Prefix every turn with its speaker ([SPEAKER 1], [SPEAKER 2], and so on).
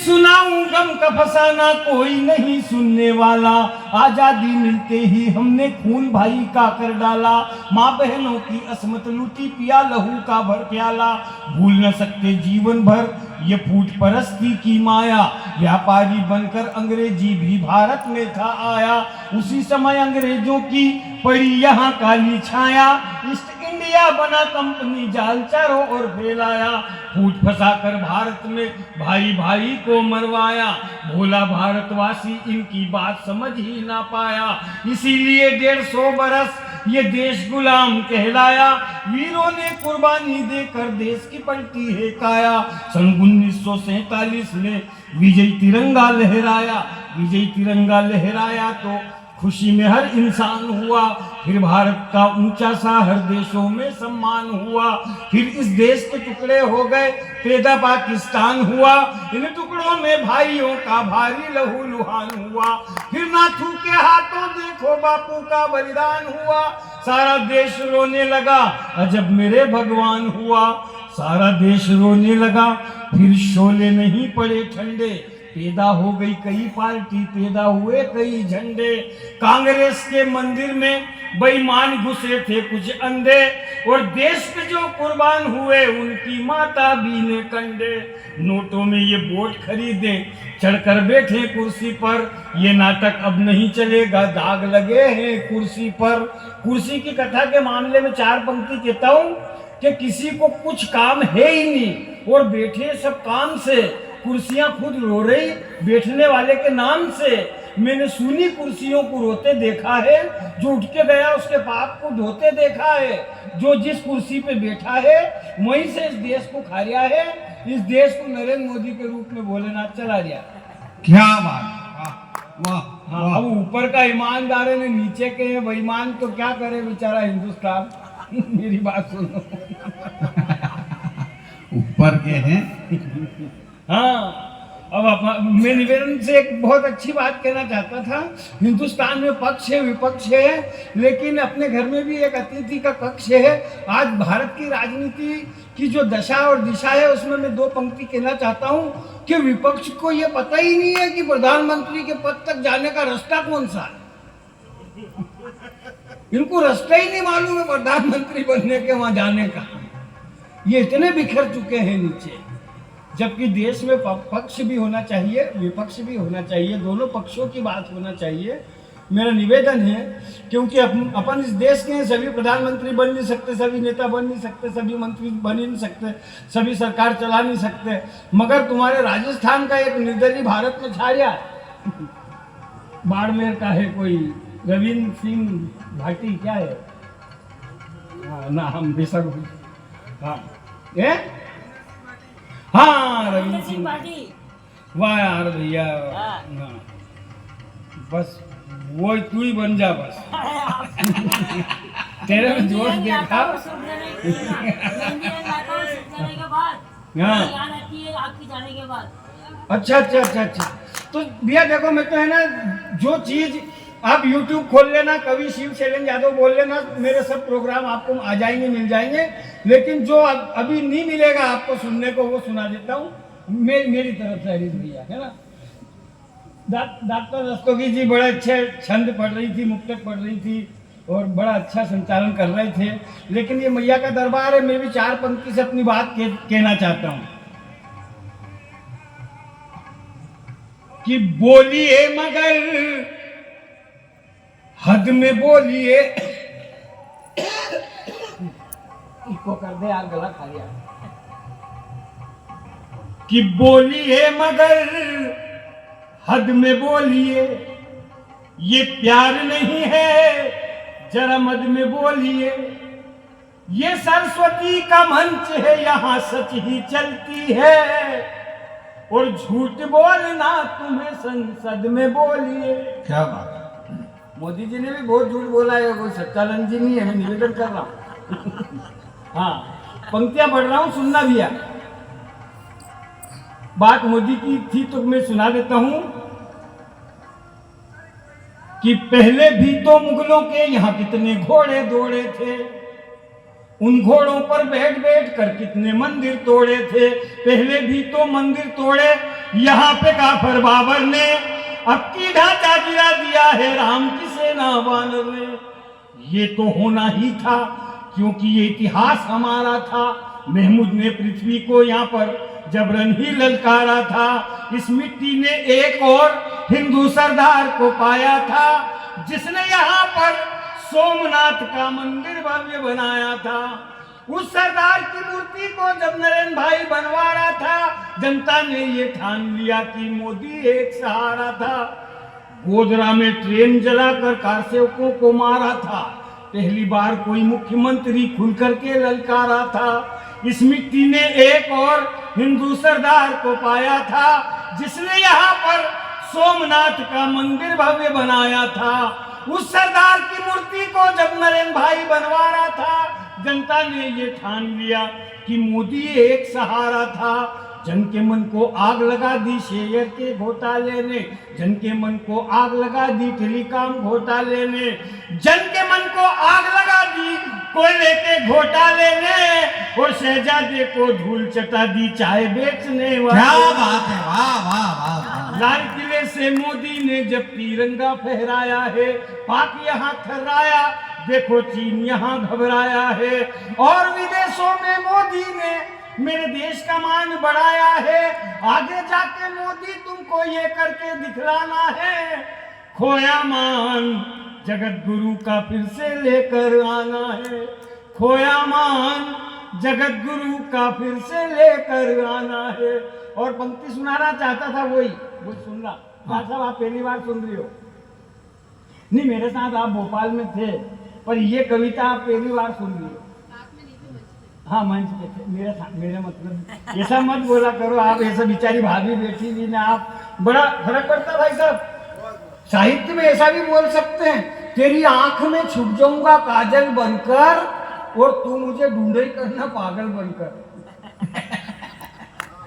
[SPEAKER 1] सुनाऊं गम का फसाना, कोई नहीं सुनने वाला। आजादी मिलते ही हमने खून भाई का कर डाला। माँ बहनों की असमत लूटी, पिया लहू का भर प्याला। भूल न सकते जीवन भर ये फूट परस्ती की माया। व्यापारी बनकर अंग्रेजी भी भारत में था आया। उसी समय अंग्रेजों की पड़ी यहाँ काली छाया। ईस्ट इंडिया बना कंपनी, जाल चारों ओर फैलाया। फूट फंसाकर भारत में भाई भाई को मरवाया। भोला भारतवासी इनकी बात समझ ही ना पाया। इसीलिए 150 बरस ये देश गुलाम कहलाया। वीरों ने कुर्बानी देकर देश की पलटी है काया। सन 1947 में विजय तिरंगा लहराया। विजय तिरंगा लहराया तो खुशी में हर इंसान हुआ। फिर भारत का ऊंचा सा हर देशों में सम्मान हुआ। फिर इस देश के टुकड़े हो गए, पैदा पाकिस्तान हुआ। इन टुकड़ों में भाइयों का भारी लहू लुहान हुआ। फिर नाथू के हाथों देखो बापू का बलिदान हुआ। सारा देश रोने लगा, अजब मेरे भगवान हुआ। सारा देश रोने लगा, फिर शोले नहीं पड़े ठंडे। पैदा हो गई कई पार्टी, पैदा हुए कई झंडे। कांग्रेस के मंदिर में बेईमान घुसे थे कुछ अंधे। और देश पे जो कुर्बान हुए उनकी माता बीने कंडे। नोटों में ये वोट खरीदे, चढ़कर बैठे कुर्सी पर। ये नाटक अब नहीं चलेगा, दाग लगे हैं कुर्सी पर। कुर्सी की कथा के मामले में 4 पंक्ति कहता हूँ कि किसी को कुछ काम है ही नहीं और बैठे सब काम से। कुर्सियां खुद रो रही बैठने वाले के नाम से। मैंने सुनी कुर्सियों को रोते देखा है, जो उठ के गया उसके पाप को धोते देखा है। जो जिस कुर्सी पे बैठा है वहीं से इस देश को खा रहा है। इस देश को नरेंद्र मोदी के रूप में भोलेनाथ चला दिया।
[SPEAKER 2] क्या बात, वाह वाह।
[SPEAKER 1] अब ऊपर का ईमानदार है, नीचे के हैं बेईमान, तो क्या करे बेचारा हिंदुस्तान। मेरी बात सुनो।
[SPEAKER 2] ऊपर के हैं।
[SPEAKER 1] हाँ, अब मैं निवेदन से एक बहुत अच्छी बात कहना चाहता था। हिंदुस्तान में पक्ष है विपक्ष है, लेकिन अपने घर में भी एक अतिथि का कक्ष है। आज भारत की राजनीति की जो दशा और दिशा है उसमें मैं 2 पंक्ति कहना चाहता हूँ कि विपक्ष को ये पता ही नहीं है कि प्रधानमंत्री के पद तक जाने का रास्ता कौन सा है। इनको रास्ता ही नहीं मालूम है प्रधानमंत्री बनने के, वहां जाने का। ये इतने बिखर चुके हैं नीचे। जबकि देश में पक्ष भी होना चाहिए, विपक्ष भी होना चाहिए, दोनों पक्षों की बात होना चाहिए। मेरा निवेदन है, क्योंकि अपन इस देश के हैं, सभी प्रधानमंत्री बन नहीं सकते, सभी नेता बन नहीं सकते, सभी मंत्री बन ही नहीं सकते, सभी सरकार चला नहीं सकते। मगर तुम्हारे राजस्थान का एक निर्दलीय भारत में छा गया। बाड़मेर का है कोई रविंद्र सिंह भाटी, क्या है नाम बेसर। हाँ हाँ, रविंद्र सिंह। वाह यार भैया, बस वो तू ही बन जा बस। तेरे में जोश देखा। अच्छा अच्छा अच्छा अच्छा। तो भैया देखो, मैं तो है ना, जो चीज आप YouTube खोल लेना, कभी शिव शैलेंद्र यादव बोल लेना, मेरे सब प्रोग्राम आपको आ जाएंगे, मिल जाएंगे। लेकिन जो अभी नहीं मिलेगा आपको सुनने को, वो सुना देता हूँ मेरी तरफ से। हरीश भैया है ना, डॉक्टर रस्तोगी जी बड़े अच्छे छंद पढ़ रही थी, मुक्तक पढ़ रही थी और बड़ा अच्छा संचालन कर रहे थे। लेकिन ये मैया का दरबार है, मैं भी 4 पंक्ति से अपनी बात कहना चाहता हूँ कि बोलिए मगर हद में बोलिए। इसको कर दे यार, गला खा लिया। कि बोलिए मगर हद में बोलिए, ये प्यार नहीं है जरा मद में बोलिए। ये सरस्वती का मंच है, यहाँ सच ही चलती है और झूठ बोलना तुम्हें संसद में बोलिए।
[SPEAKER 2] क्या बात।
[SPEAKER 1] मोदी जी ने भी बहुत झूठ बोला है, कोई सच्चालन जी नहीं है। मैं निवेदन कर रहा हूँ। हाँ, पंक्तियां पढ़ रहा हूँ, सुनना भी है। बात मोदी की थी तो मैं सुना देता हूँ कि पहले भी तो मुगलों के यहाँ कितने घोड़े दौड़े थे। उन घोड़ों पर बैठ बैठ कर कितने मंदिर तोड़े थे, पहले भी तो मंदिर तोड़े यहाँ पे काफर बाबर ने, अब की ढांचा गिरा दिया है राम की सेना वानर ने। ये तो होना ही था क्योंकि ये इतिहास हमारा था। महमूद ने पृथ्वी को यहाँ पर जबरन ही ललकारा था। इस मिट्टी ने एक और हिंदू सरदार को पाया था जिसने यहाँ पर सोमनाथ का मंदिर भव्य बनाया था। उस सरदार की मूर्ति को जब नरेंद्र भाई बनवा रहा था, जनता ने ये ठान लिया कि मोदी एक सहारा था। गोधरा में ट्रेन जलाकर कारसेवकों को मारा था, पहली बार कोई मुख्यमंत्री खुल करके ललकारा था। इस मिट्टी ने एक और हिंदू सरदार को पाया था जिसने यहाँ पर सोमनाथ का मंदिर भव्य बनाया था। उस सरदार की मूर्ति को जब नरेंद्र भाई बनवा रहा था, जनता ने ये ठान लिया कि मोदी एक सहारा था। जन के मन को आग लगा दी शेयर के घोटाले ने, जन के मन को आग लगा दी टेलीकॉम घोटाले ने, जन के मन को आग लगा दी कोयले के घोटाले ने, और शहजादे को धूल चटा दी चाय बेचने वाले।
[SPEAKER 2] क्या बात है, वाह वाह वाह वाह।
[SPEAKER 1] लाल किले से मोदी ने जब तिरंगा फहराया है, पाक यहाँ थर्राया, देखो चीन यहाँ घबराया है। और विदेशों में मोदी ने मेरे देश का मान बढ़ाया है, आगे जाके मोदी तुमको ये करके दिखलाना है। खोया मान जगत गुरु का फिर से लेकर आना है, खोया मान जगत गुरु का फिर से लेकर आना है। और पंक्ति सुनाना चाहता था, वही सुन रहा। साहब आप पहली बार सुन रही हो? नहीं, मेरे साथ आप भोपाल में थे, पर ये कविता आप पहली बार सुन रही हो। हाँ, मंच पे थे मेरे मतलब ऐसा मत बोला करो आप, ऐसा बेचारी भाभी बैठी हुई ना, आप बड़ा फर्क पड़ता है भाई साहब। साहित्य में ऐसा भी बोल सकते हैं, तेरी आंख में छुप जाऊंगा काजल बनकर और तू मुझे ढूंढे करना पागल बनकर।